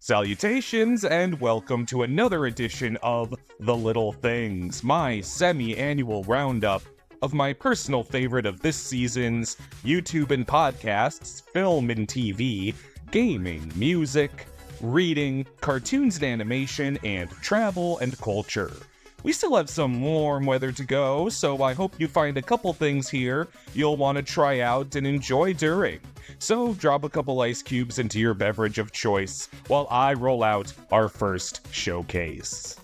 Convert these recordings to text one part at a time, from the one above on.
Salutations and welcome to another edition of The Little Things, my semi-annual roundup of my personal favorite of this season's YouTube and podcasts, film and TV, gaming, music, reading, cartoons and animation, and travel and culture. We still have some warm weather to go, so I hope you find a couple things here you'll want to try out and enjoy during. So drop a couple ice cubes into your beverage of choice while I roll out our first showcase.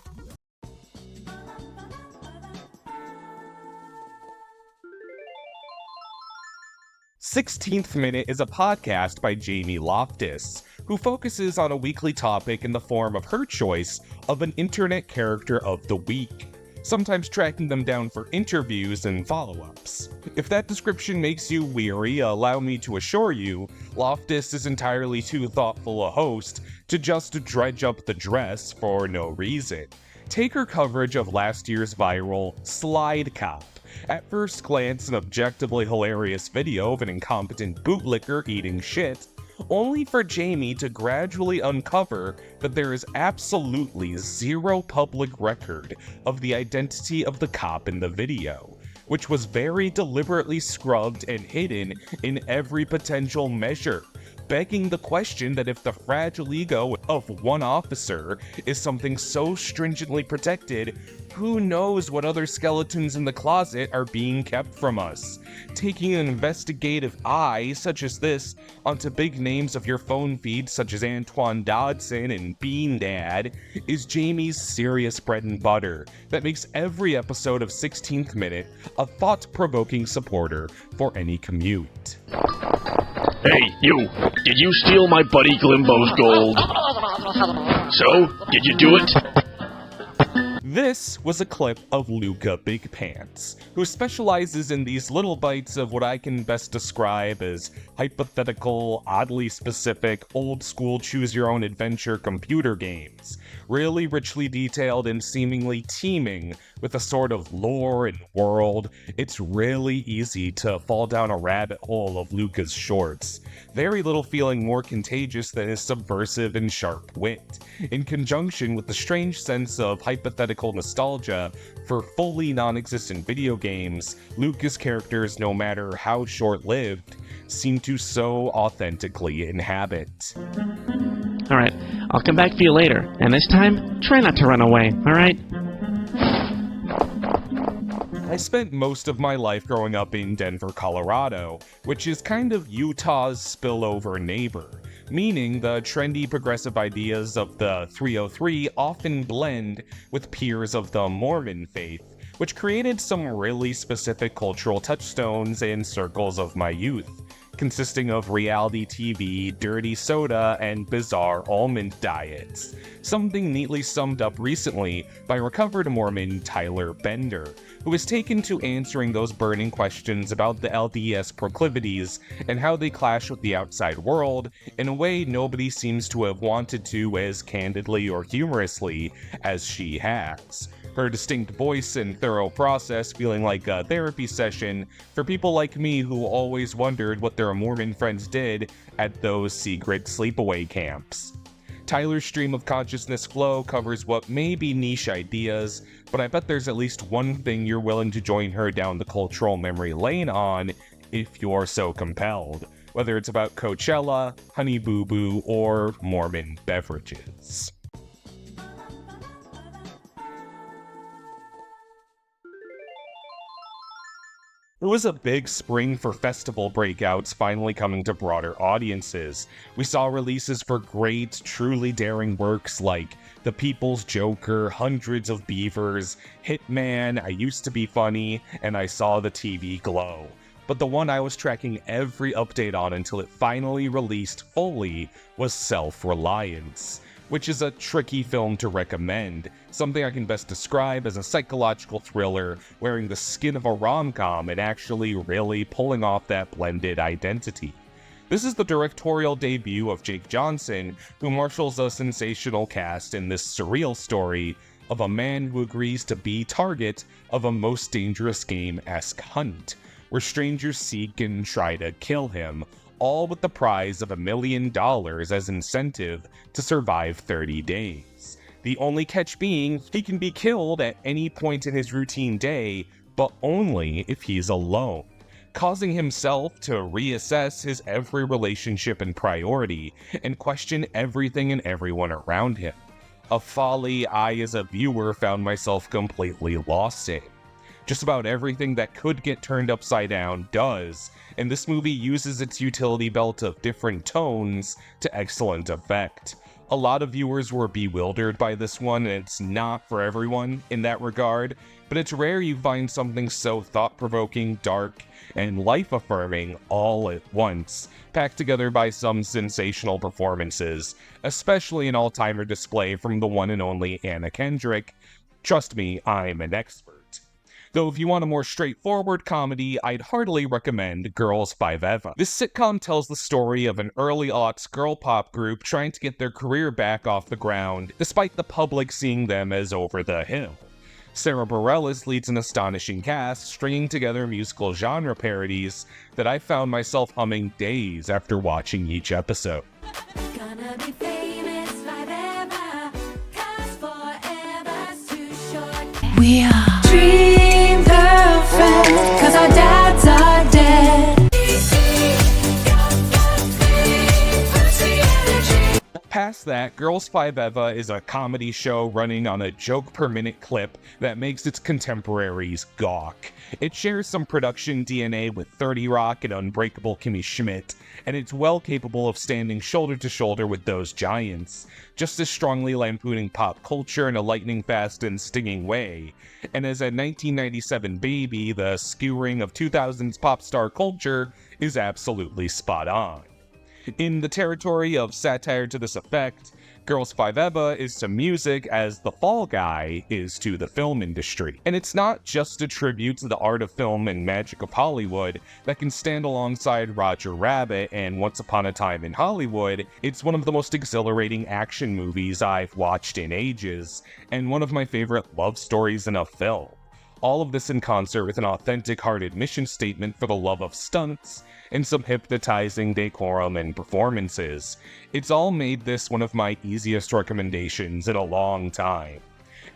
"16th Minute" is a podcast by Jamie Loftus, who focuses on a weekly topic in the form of her choice of an internet character of the week, sometimes tracking them down for interviews and follow-ups. If that description makes you weary, allow me to assure you, Loftus is entirely too thoughtful a host to just dredge up the dress for no reason. Take her coverage of last year's viral Slide Cop. At first glance, an objectively hilarious video of an incompetent bootlicker eating shit, only for Jamie to gradually uncover that there is absolutely zero public record of the identity of the cop in the video, which was very deliberately scrubbed and hidden in every potential measure, begging the question that if the fragile ego of one officer is something so stringently protected, who knows what other skeletons in the closet are being kept from us? Taking an investigative eye such as this onto big names of your phone feed such as Antoine Dodson and Bean Dad is Jamie's serious bread and butter that makes every episode of 16th Minute a thought-provoking supporter for any commute. Hey, you! Did you steal my buddy Glimbo's gold? So, did you do it? This was a clip of Luca Big Pants, who specializes in these little bites of what I can best describe as hypothetical, oddly specific, old-school choose-your-own-adventure computer games, really richly detailed and seemingly teeming with a sort of lore and world. It's really easy to fall down a rabbit hole of Luca's shorts, very little feeling more contagious than his subversive and sharp wit, in conjunction with the strange sense of hypothetical nostalgia for fully non-existent video games. Luca's characters, no matter how short-lived, seem to so authentically inhabit. Alright, I'll come back for you later, and this time, try not to run away, alright? I spent most of my life growing up in Denver, Colorado, which is kind of Utah's spillover neighbor, meaning the trendy progressive ideas of the 303 often blend with peers of the Mormon faith, which created some really specific cultural touchstones and circles of my youth, consisting of reality TV, dirty soda, and bizarre almond diets. Something neatly summed up recently by recovered Mormon Tyler Bender, who has taken to answering those burning questions about the LDS proclivities and how they clash with the outside world in a way nobody seems to have wanted to as candidly or humorously as she has. Her distinct voice and thorough process feeling like a therapy session for people like me who always wondered what their Mormon friends did at those secret sleepaway camps. Tyler's stream of consciousness flow covers what may be niche ideas, but I bet there's at least one thing you're willing to join her down the cultural memory lane on if you're so compelled, whether it's about Coachella, Honey Boo Boo, or Mormon beverages. It was a big spring for festival breakouts finally coming to broader audiences. We saw releases for great, truly daring works like The People's Joker, Hundreds of Beavers, Hitman, I Used to Be Funny, and I Saw the TV Glow. But the one I was tracking every update on until it finally released fully was Self-Reliance, which is a tricky film to recommend, something I can best describe as a psychological thriller wearing the skin of a rom-com and actually really pulling off that blended identity. This is the directorial debut of Jake Johnson, who marshals a sensational cast in this surreal story of a man who agrees to be target of a most dangerous game-esque hunt, where strangers seek and try to kill him, all with the prize of $1 million as incentive to survive 30 days. The only catch being, he can be killed at any point in his routine day, but only if he's alone, causing himself to reassess his every relationship and priority, and question everything and everyone around him. A folly I, as a viewer, found myself completely lost in. Just about everything that could get turned upside down does, and this movie uses its utility belt of different tones to excellent effect. A lot of viewers were bewildered by this one, and it's not for everyone in that regard, but it's rare you find something so thought-provoking, dark, and life-affirming all at once, packed together by some sensational performances, especially an all-timer display from the one and only Anna Kendrick. Trust me, I'm an expert. Though if you want a more straightforward comedy, I'd heartily recommend Girls 5 Eva. This sitcom tells the story of an early aughts girl pop group trying to get their career back off the ground, despite the public seeing them as over the hill. Sarah Bareilles leads an astonishing cast, stringing together musical genre parodies that I found myself humming days after watching each episode. Gonna be famous forever, 'cause forever's too short. We are dream girlfriends, 'cause our dads are dead. Past that, Girls 5 Eva is a comedy show running on a joke-per-minute clip that makes its contemporaries gawk. It shares some production DNA with 30 Rock and Unbreakable Kimmy Schmidt, and it's well capable of standing shoulder to shoulder with those giants, just as strongly lampooning pop culture in a lightning-fast and stinging way. And as a 1997 baby, the skewering of 2000s pop star culture is absolutely spot on. In the territory of satire to this effect, Girls 5 Eva is to music as The Fall Guy is to the film industry. And it's not just a tribute to the art of film and magic of Hollywood that can stand alongside Roger Rabbit and Once Upon a Time in Hollywood. It's one of the most exhilarating action movies I've watched in ages, and one of my favorite love stories in a film. All of this in concert with an authentic-hearted mission statement for the love of stunts, and some hypnotizing decorum and performances. It's all made this one of my easiest recommendations in a long time.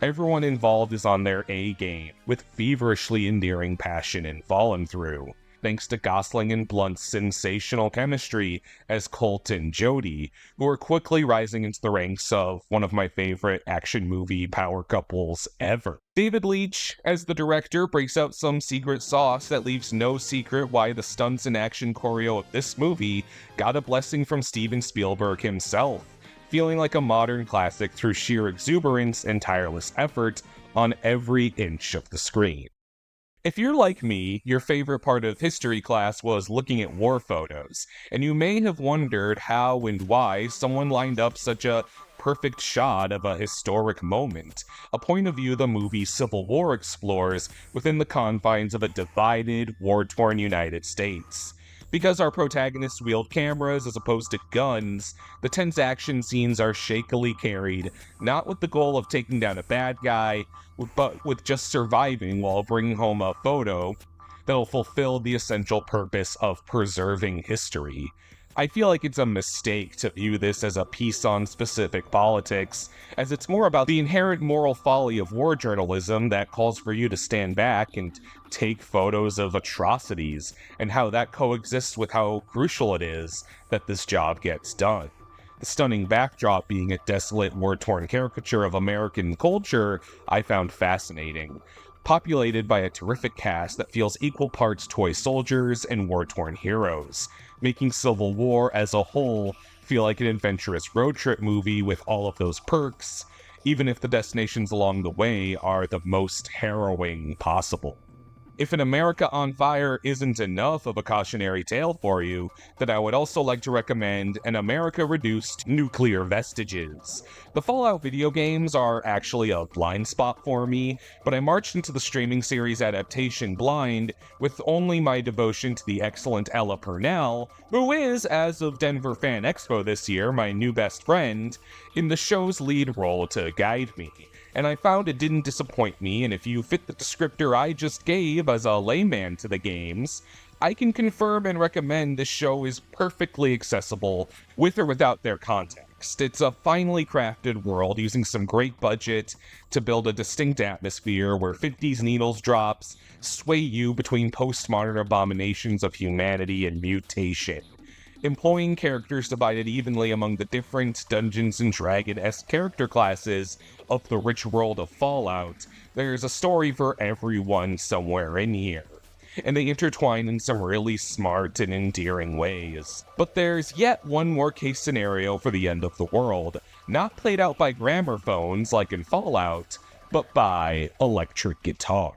Everyone involved is on their A game, with feverishly endearing passion and fallen through. Thanks to Gosling and Blunt's sensational chemistry as Colt and Jodie, who are quickly rising into the ranks of one of my favorite action movie power couples ever. David Leitch, as the director, breaks out some secret sauce that leaves no secret why the stunts and action choreo of this movie got a blessing from Steven Spielberg himself, feeling like a modern classic through sheer exuberance and tireless effort on every inch of the screen. If you're like me, your favorite part of history class was looking at war photos, and you may have wondered how and why someone lined up such a perfect shot of a historic moment, a point of view the movie Civil War explores within the confines of a divided, war-torn United States. Because our protagonists wield cameras as opposed to guns, the tense action scenes are shakily carried, not with the goal of taking down a bad guy, but with just surviving while bringing home a photo that'll fulfill the essential purpose of preserving history. I feel like it's a mistake to view this as a piece on specific politics, as it's more about the inherent moral folly of war journalism that calls for you to stand back and take photos of atrocities, and how that coexists with how crucial it is that this job gets done. The stunning backdrop being a desolate, war-torn caricature of American culture I found fascinating, populated by a terrific cast that feels equal parts toy soldiers and war-torn heroes, making Civil War as a whole feel like an adventurous road trip movie with all of those perks, even if the destinations along the way are the most harrowing possible. If An America on Fire isn't enough of a cautionary tale for you, then I would also like to recommend An America Reduced: Nuclear Vestiges. The Fallout video games are actually a blind spot for me, but I marched into the streaming series adaptation blind, with only my devotion to the excellent Ella Purnell, who is, as of Denver Fan Expo this year, my new best friend, in the show's lead role to guide me. And I found it didn't disappoint me, and if you fit the descriptor I just gave as a layman to the games, I can confirm and recommend this show is perfectly accessible with or without their context. It's a finely crafted world using some great budget to build a distinct atmosphere where 50s needles drops sway you between postmodern abominations of humanity and mutation. Employing characters divided evenly among the different Dungeons & Dragon-esque character classes of the rich world of Fallout, there's a story for everyone somewhere in here, and they intertwine in some really smart and endearing ways. But there's yet one more case scenario for the end of the world, not played out by gramophones like in Fallout, but by electric guitar.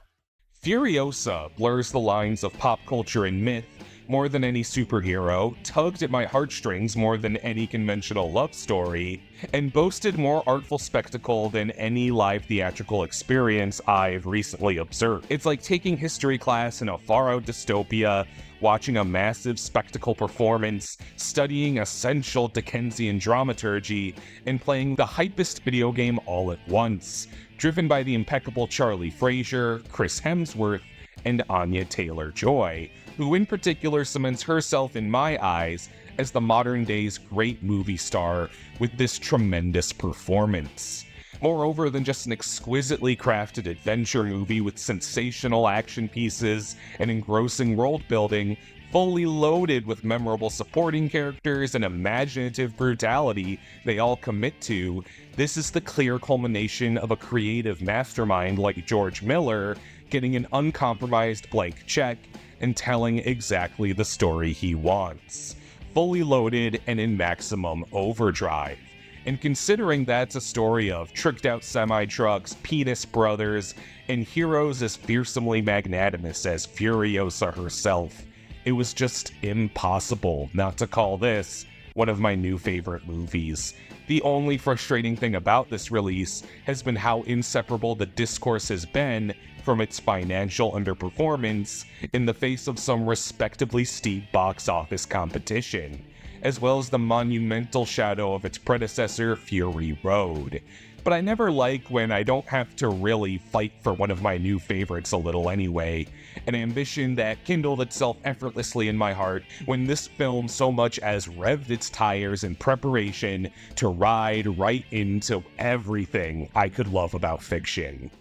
Furiosa blurs the lines of pop culture and myth more than any superhero, tugged at my heartstrings more than any conventional love story, and boasted more artful spectacle than any live theatrical experience I've recently observed. It's like taking history class in a far-out dystopia, watching a massive spectacle performance, studying essential Dickensian dramaturgy, and playing the hypest video game all at once, driven by the impeccable Charlie Frazier, Chris Hemsworth, and Anya Taylor-Joy, who in particular cements herself in my eyes as the modern day's great movie star with this tremendous performance. Moreover than just an exquisitely crafted adventure movie with sensational action pieces and engrossing world building, fully loaded with memorable supporting characters and imaginative brutality they all commit to, this is the clear culmination of a creative mastermind like George Miller getting an uncompromised blank check and telling exactly the story he wants, fully loaded and in maximum overdrive. And considering that's a story of tricked-out semi-trucks, penis brothers, and heroes as fearsomely magnanimous as Furiosa herself, it was just impossible not to call this one of my new favorite movies. The only frustrating thing about this release has been how inseparable the discourse has been from its financial underperformance in the face of some respectably steep box office competition, as well as the monumental shadow of its predecessor, Fury Road. But I never like when I don't have to really fight for one of my new favorites a little anyway, an ambition that kindled itself effortlessly in my heart when this film so much as revved its tires in preparation to ride right into everything I could love about fiction.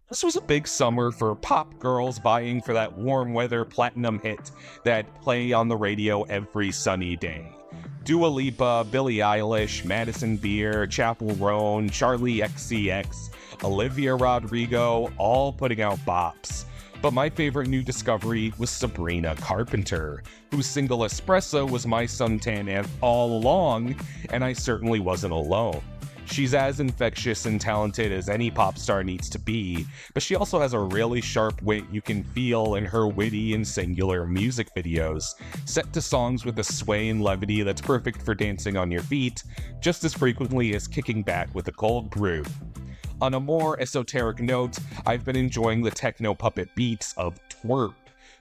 This was a big summer for pop girls vying for that warm weather platinum hit that play on the radio every sunny day. Dua Lipa, Billie Eilish, Madison Beer, Chappell Roan, Charlie XCX, Olivia Rodrigo, all putting out bops. But my favorite new discovery was Sabrina Carpenter, whose single Espresso was my suntan anthem all along, and I certainly wasn't alone. She's as infectious and talented as any pop star needs to be, but she also has a really sharp wit you can feel in her witty and singular music videos, set to songs with a sway and levity that's perfect for dancing on your feet, just as frequently as kicking back with a cold brew. On a more esoteric note, I've been enjoying the techno puppet beats of Twerp,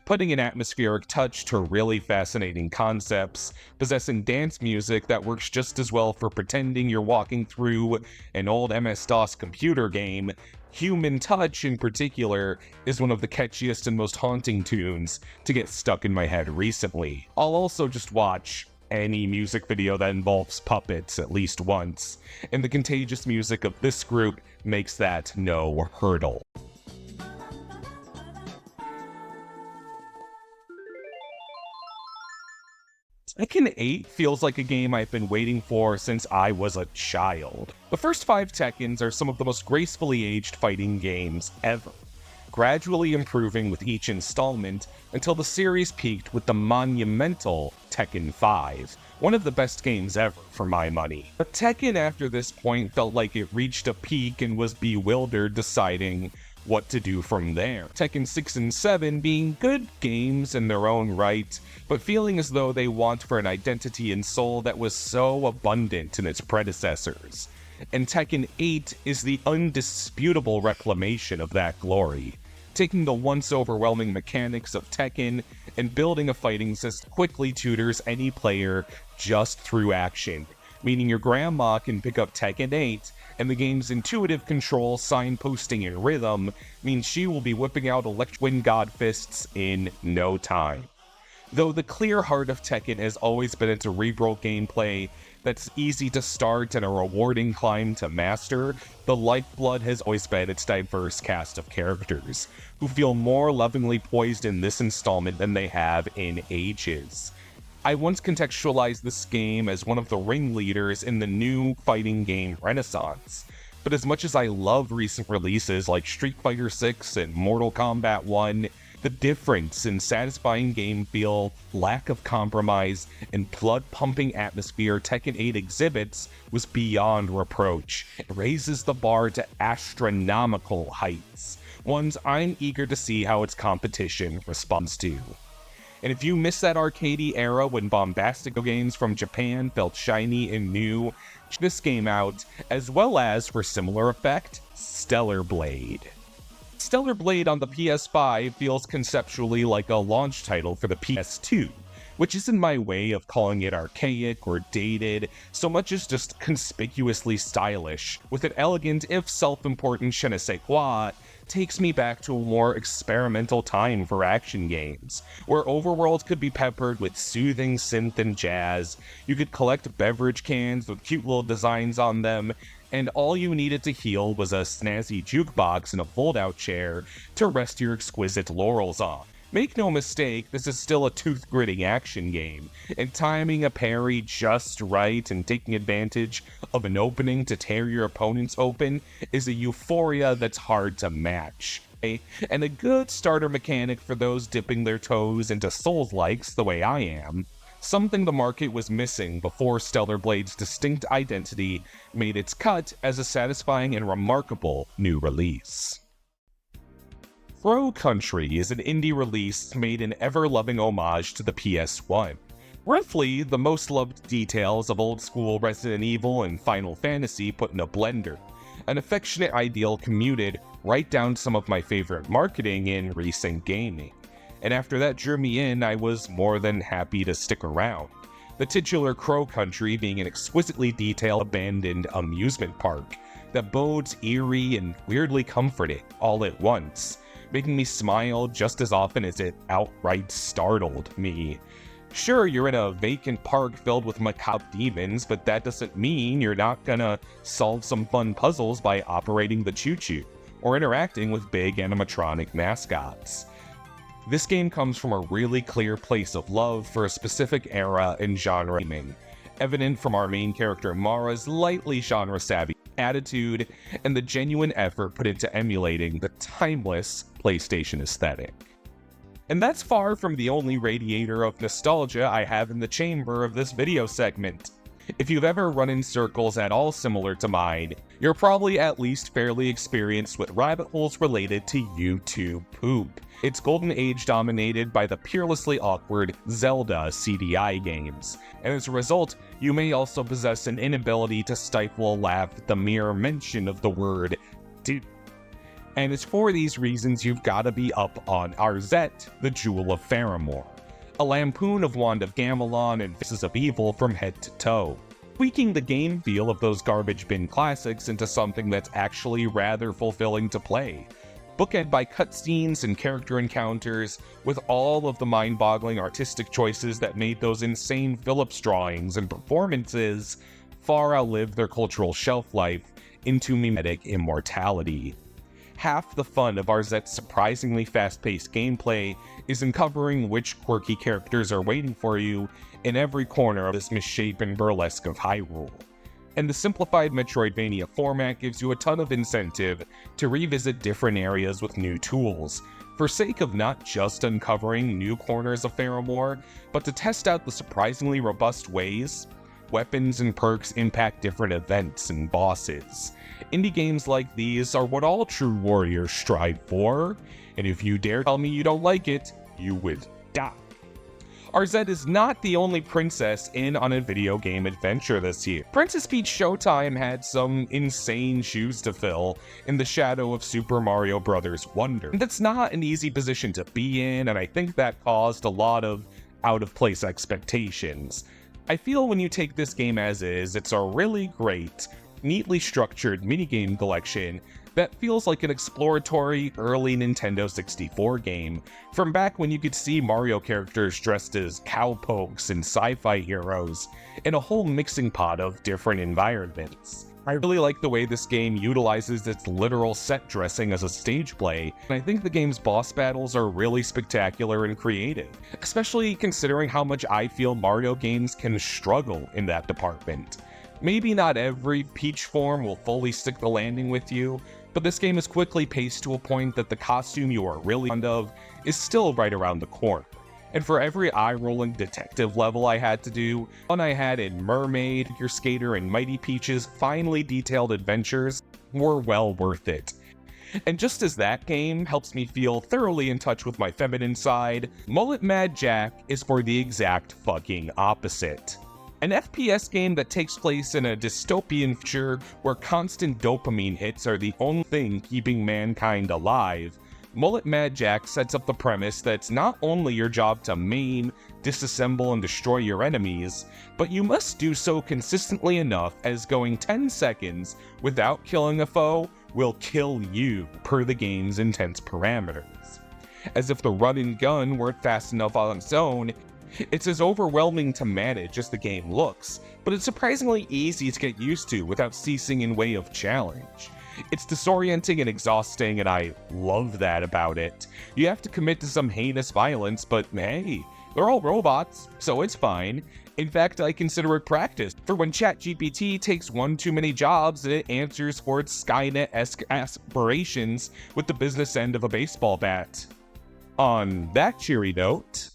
putting an atmospheric touch to really fascinating concepts, possessing dance music that works just as well for pretending you're walking through an old MS-DOS computer game. Human Touch, in particular, is one of the catchiest and most haunting tunes to get stuck in my head recently. I'll also just watch any music video that involves puppets at least once, and the contagious music of this group makes that no hurdle. Tekken 8 feels like a game I've been waiting for since I was a child. The first 5 Tekkens are some of the most gracefully aged fighting games ever, gradually improving with each installment until the series peaked with the monumental Tekken 5, one of the best games ever for my money. But Tekken after this point felt like it reached a peak and was bewildered deciding what to do from there. Tekken 6 and 7 being good games in their own right, but feeling as though they want for an identity and soul that was so abundant in its predecessors. And Tekken 8 is the undisputable reclamation of that glory, taking the once overwhelming mechanics of Tekken and building a fighting system quickly tutors any player just through action, meaning your grandma can pick up Tekken 8, and the game's intuitive control, signposting, and rhythm means she will be whipping out electric wind god fists in no time. Though the clear heart of Tekken has always been its cerebral gameplay that's easy to start and a rewarding climb to master, the lifeblood has always been its diverse cast of characters, who feel more lovingly poised in this installment than they have in ages. I once contextualized this game as one of the ringleaders in the new fighting game renaissance, but as much as I love recent releases like Street Fighter 6 and Mortal Kombat 1, the difference in satisfying game feel, lack of compromise, and blood-pumping atmosphere Tekken 8 exhibits was beyond reproach. It raises the bar to astronomical heights, ones I'm eager to see how its competition responds to. And if you miss that arcadey era when bombastic games from Japan felt shiny and new, check this game out, as well as, for similar effect, Stellar Blade. Stellar Blade on the PS5 feels conceptually like a launch title for the PS2, which isn't my way of calling it archaic or dated, so much as just conspicuously stylish, with an elegant if self-important je ne sais quoi, takes me back to a more experimental time for action games, where overworlds could be peppered with soothing synth and jazz, you could collect beverage cans with cute little designs on them, and all you needed to heal was a snazzy jukebox and a fold-out chair to rest your exquisite laurels on. Make no mistake, this is still a tooth-gritting action game, and timing a parry just right and taking advantage of an opening to tear your opponents open is a euphoria that's hard to match. And a good starter mechanic for those dipping their toes into Souls-likes the way I am, something the market was missing before Stellar Blade's distinct identity made its cut as a satisfying and remarkable new release. Crow Country is an indie release made in ever-loving homage to the PS1. Roughly, the most loved details of old-school Resident Evil and Final Fantasy put in a blender, an affectionate ideal commuted right down some of my favorite marketing in recent gaming. And after that drew me in, I was more than happy to stick around. The titular Crow Country being an exquisitely detailed abandoned amusement park that bodes eerie and weirdly comforting all at once, making me smile just as often as it outright startled me. Sure, you're in a vacant park filled with macabre demons, but that doesn't mean you're not gonna solve some fun puzzles by operating the choo-choo, or interacting with big animatronic mascots. This game comes from a really clear place of love for a specific era and genre gaming, evident from our main character Mara's lightly genre-savvy attitude and the genuine effort put into emulating the timeless PlayStation aesthetic. And that's far from the only radiator of nostalgia I have in the chamber of this video segment. If you've ever run in circles at all similar to mine, you're probably at least fairly experienced with rabbit holes related to YouTube poop. Its golden age dominated by the peerlessly awkward Zelda CDI games, and as a result, you may also possess an inability to stifle a laugh at the mere mention of the word dude. And it's for these reasons you've gotta be up on Arzette, the Jewel of Faramore, a lampoon of Wand of Gamelon and Faces of Evil from head to toe, tweaking the game feel of those garbage bin classics into something that's actually rather fulfilling to play, bookended by cutscenes and character encounters with all of the mind-boggling artistic choices that made those insane Phillips drawings and performances far outlive their cultural shelf life into mimetic immortality. Half the fun of Arzette's surprisingly fast-paced gameplay is uncovering which quirky characters are waiting for you in every corner of this misshapen burlesque of Hyrule. And the simplified Metroidvania format gives you a ton of incentive to revisit different areas with new tools, for sake of not just uncovering new corners of Faramore, but to test out the surprisingly robust ways weapons and perks impact different events and bosses. Indie games like these are what all true warriors strive for, and if you dare tell me you don't like it, you would die. Arzette is not the only princess in on a video game adventure this year. Princess Peach Showtime had some insane shoes to fill in the shadow of Super Mario Bros. Wonder. And that's not an easy position to be in, and I think that caused a lot of out-of-place expectations. I feel when you take this game as is, it's a really great, neatly structured minigame collection that feels like an exploratory early Nintendo 64 game, from back when you could see Mario characters dressed as cowpokes and sci-fi heroes, in a whole mixing pot of different environments. I really like the way this game utilizes its literal set dressing as a stage play, and I think the game's boss battles are really spectacular and creative, especially considering how much I feel Mario games can struggle in that department. Maybe not every Peach form will fully stick the landing with you, but this game is quickly paced to a point that the costume you are really fond of is still right around the corner. And for every eye-rolling detective level I had to do, one I had in Mermaid, Figure Skater, and Mighty Peach's finely detailed adventures were well worth it. And just as that game helps me feel thoroughly in touch with my feminine side, Mullet Mad Jack is for the exact fucking opposite. An FPS game that takes place in a dystopian future where constant dopamine hits are the only thing keeping mankind alive, Mullet Mad Jack sets up the premise that it's not only your job to maim, disassemble, and destroy your enemies, but you must do so consistently enough as going 10 seconds without killing a foe will kill you per the game's intense parameters. As if the run and gun weren't fast enough on its own, it's as overwhelming to manage as the game looks, but it's surprisingly easy to get used to without ceasing in way of challenge. It's disorienting and exhausting, and I love that about it. You have to commit to some heinous violence, but hey, they're all robots, so it's fine. In fact, I consider it practice for when ChatGPT takes one too many jobs and it answers for its Skynet-esque aspirations with the business end of a baseball bat. On that cheery note,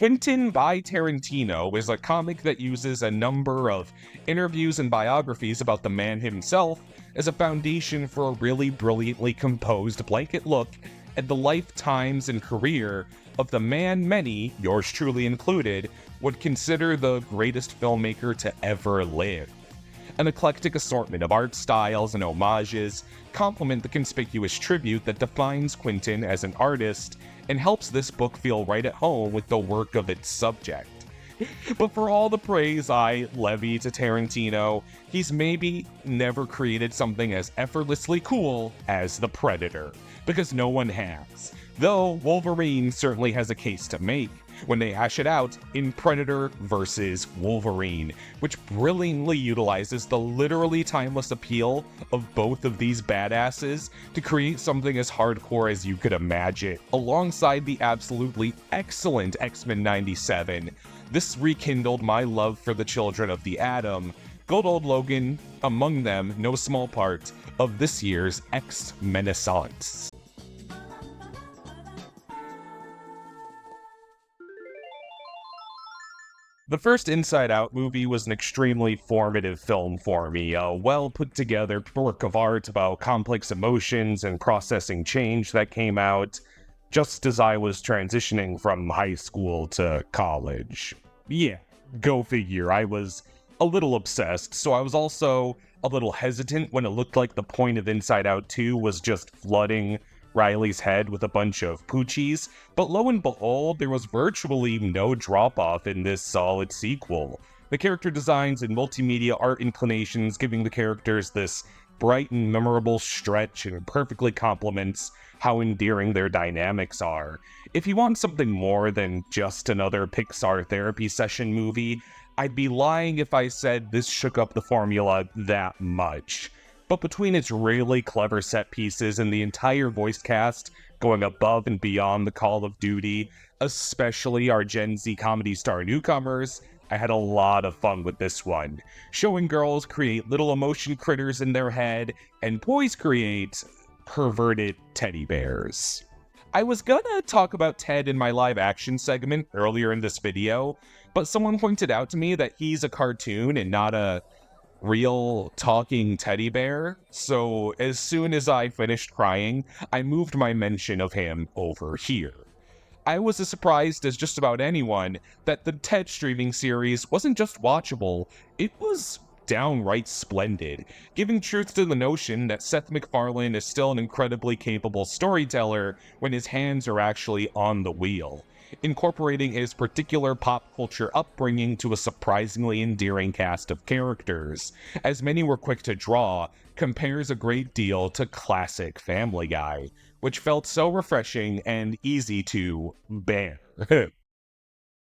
Quentin by Tarantino is a comic that uses a number of interviews and biographies about the man himself as a foundation for a really brilliantly composed blanket look at the lifetimes and career of the man many, yours truly included, would consider the greatest filmmaker to ever live. An eclectic assortment of art styles and homages complement the conspicuous tribute that defines Quentin as an artist and helps this book feel right at home with the work of its subject. But for all the praise I levy to Tarantino, he's maybe never created something as effortlessly cool as The Predator, because no one has. Though Wolverine certainly has a case to make when they hash it out in Predator vs. Wolverine, which brilliantly utilizes the literally timeless appeal of both of these badasses to create something as hardcore as you could imagine. Alongside the absolutely excellent X-Men 97, this rekindled my love for the children of the Atom, good old Logan among them, no small part of this year's X-Menaissance. The first Inside Out movie was an extremely formative film for me, a well-put-together work of art about complex emotions and processing change that came out just as I was transitioning from high school to college. Yeah, go figure, I was a little obsessed, so I was also a little hesitant when it looked like the point of Inside Out 2 was just flooding Riley's head with a bunch of poochies, but lo and behold, there was virtually no drop-off in this solid sequel. The character designs and multimedia art inclinations giving the characters this bright and memorable stretch and perfectly complements how endearing their dynamics are. If you want something more than just another Pixar therapy session movie, I'd be lying if I said this shook up the formula that much. But between its really clever set pieces and the entire voice cast going above and beyond the Call of Duty, especially our Gen Z comedy star newcomers, I had a lot of fun with this one. Showing girls create little emotion critters in their head, and boys create perverted teddy bears. I was gonna talk about Ted in my live action segment earlier in this video, but someone pointed out to me that he's a cartoon and not a real talking teddy bear, so as soon as I finished crying, I moved my mention of him over here. I was as surprised as just about anyone that the Ted streaming series wasn't just watchable, it was downright splendid, giving truth to the notion that Seth MacFarlane is still an incredibly capable storyteller when his hands are actually on the wheel, incorporating his particular pop culture upbringing to a surprisingly endearing cast of characters, as many were quick to draw, compares a great deal to classic Family Guy, which felt so refreshing and easy to bear.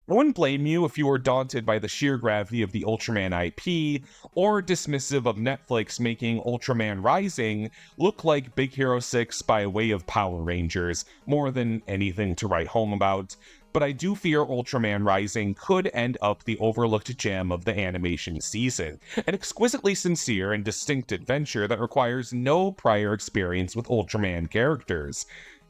I wouldn't blame you if you were daunted by the sheer gravity of the Ultraman IP, or dismissive of Netflix making Ultraman Rising look like Big Hero 6 by way of Power Rangers, more than anything to write home about, but I do fear Ultraman Rising could end up the overlooked gem of the animation season, an exquisitely sincere and distinct adventure that requires no prior experience with Ultraman characters,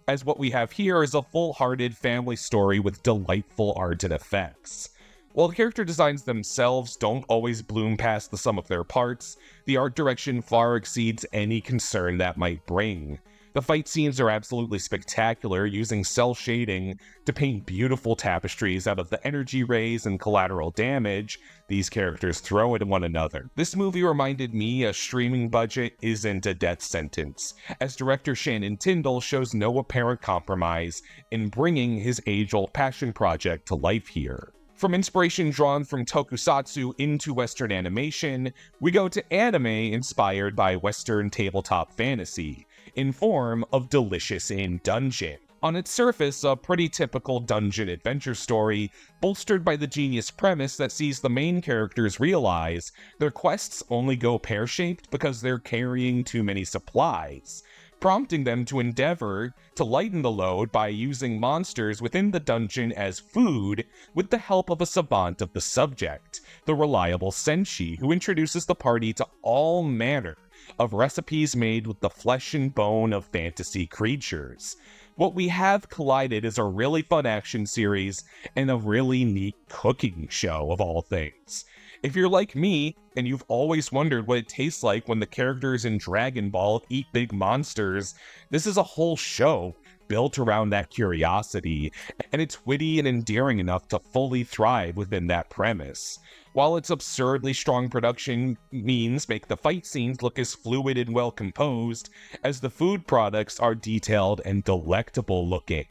as what we have here is a full-hearted family story with delightful art and effects. While the character designs themselves don't always bloom past the sum of their parts, the art direction far exceeds any concern that might bring. The fight scenes are absolutely spectacular, using cell shading to paint beautiful tapestries out of the energy rays and collateral damage these characters throw at one another. This movie reminded me a streaming budget isn't a death sentence, as director Shannon Tyndall shows no apparent compromise in bringing his age-old passion project to life here. From inspiration drawn from tokusatsu into Western animation, we go to anime inspired by Western tabletop fantasy, in form of Delicious in Dungeon. On its surface, a pretty typical dungeon adventure story, bolstered by the genius premise that sees the main characters realize their quests only go pear-shaped because they're carrying too many supplies, prompting them to endeavor to lighten the load by using monsters within the dungeon as food with the help of a savant of the subject, the reliable Senshi, who introduces the party to all manner of recipes made with the flesh and bone of fantasy creatures. What we have collided is a really fun action series and a really neat cooking show of all things. If you're like me, and you've always wondered what it tastes like when the characters in Dragon Ball eat big monsters, this is a whole show built around that curiosity, and it's witty and endearing enough to fully thrive within that premise. While its absurdly strong production means make the fight scenes look as fluid and well composed as the food products are detailed and delectable looking.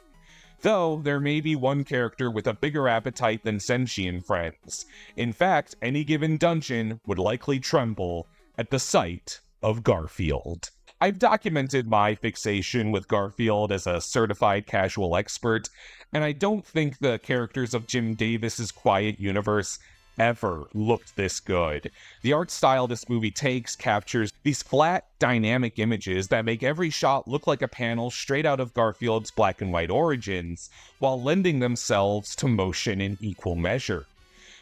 Though, there may be one character with a bigger appetite than Senshi and friends. In fact, any given dungeon would likely tremble at the sight of Garfield. I've documented my fixation with Garfield as a certified casual expert, and I don't think the characters of Jim Davis's Quiet Universe ever looked this good. The art style this movie takes captures these flat, dynamic images that make every shot look like a panel straight out of Garfield's black and white origins, while lending themselves to motion in equal measure.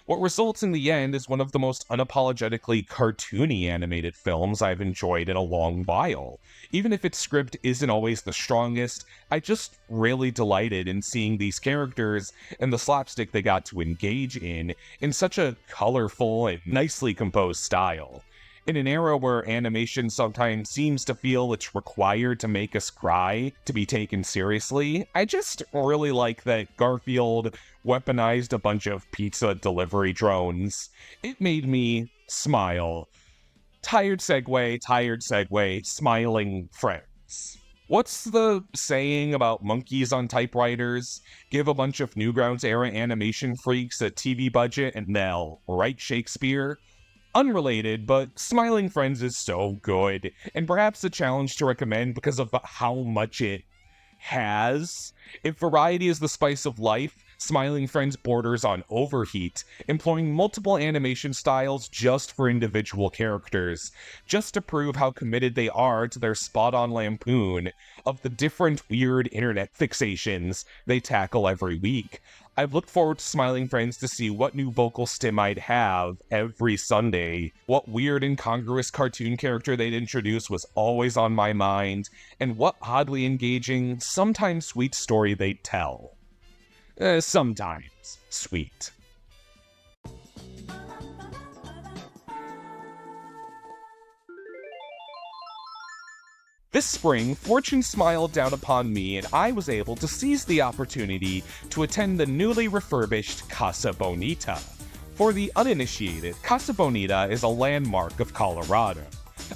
What results in the end is one of the most unapologetically cartoony animated films I've enjoyed in a long while. Even if its script isn't always the strongest, I just really delighted in seeing these characters and the slapstick they got to engage in such a colorful and nicely composed style. In an era where animation sometimes seems to feel it's required to make us cry to be taken seriously, I just really like that Garfield weaponized a bunch of pizza delivery drones. It made me smile. Tired segue, smiling friends. What's the saying about monkeys on typewriters? Give a bunch of Newgrounds era animation freaks a TV budget and they'll write Shakespeare? Unrelated, but Smiling Friends is so good, and perhaps a challenge to recommend because of how much it has. If variety is the spice of life, Smiling Friends borders on overheat, employing multiple animation styles just for individual characters, just to prove how committed they are to their spot-on lampoon of the different weird internet fixations they tackle every week. I've looked forward to Smiling Friends to see what new vocal stim I'd have every Sunday, what weird incongruous cartoon character they'd introduce was always on my mind, and what oddly engaging, sometimes sweet story they'd tell. Sometimes sweet. This spring, fortune smiled down upon me and I was able to seize the opportunity to attend the newly refurbished Casa Bonita, For the uninitiated, Casa Bonita is a landmark of Colorado,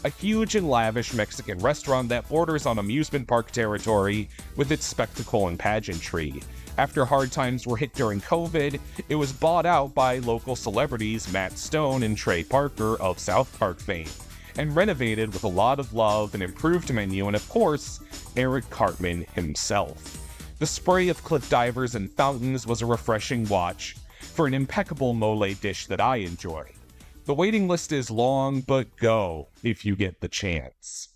a huge and lavish Mexican restaurant that borders on amusement park territory with its spectacle and pageantry. After hard times were hit during COVID, it was bought out by local celebrities Matt Stone and Trey Parker of South Park fame, and renovated with a lot of love, an improved menu, and of course, Eric Cartman himself. The spray of cliff divers and fountains was a refreshing watch for an impeccable mole dish that I enjoy. The waiting list is long, but go if you get the chance.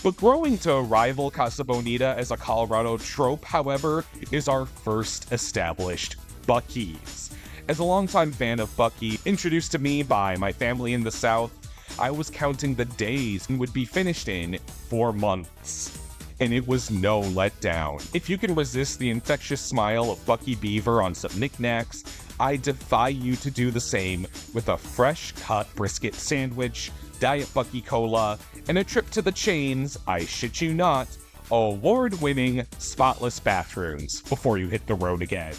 But growing to rival Casa Bonita as a Colorado trope, however, is our first established Buc-ee's. As a longtime fan of Buc-ee, introduced to me by my family in the South, I was counting the days and would be finished in 4 months. And it was no letdown. If you can resist the infectious smile of Buc-ee Beaver on some knickknacks, I defy you to do the same with a fresh-cut brisket sandwich, Diet Buc-ee Cola, and a trip to the chain's, I shit you not, award-winning spotless bathrooms before you hit the road again.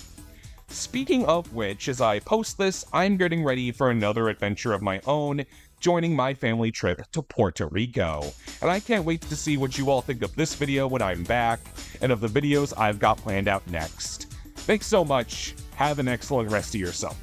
Speaking of which, as I post this, I'm getting ready for another adventure of my own, joining my family trip to Puerto Rico. And I can't wait to see what you all think of this video when I'm back, and of the videos I've got planned out next. Thanks so much. Have an excellent rest of your summer.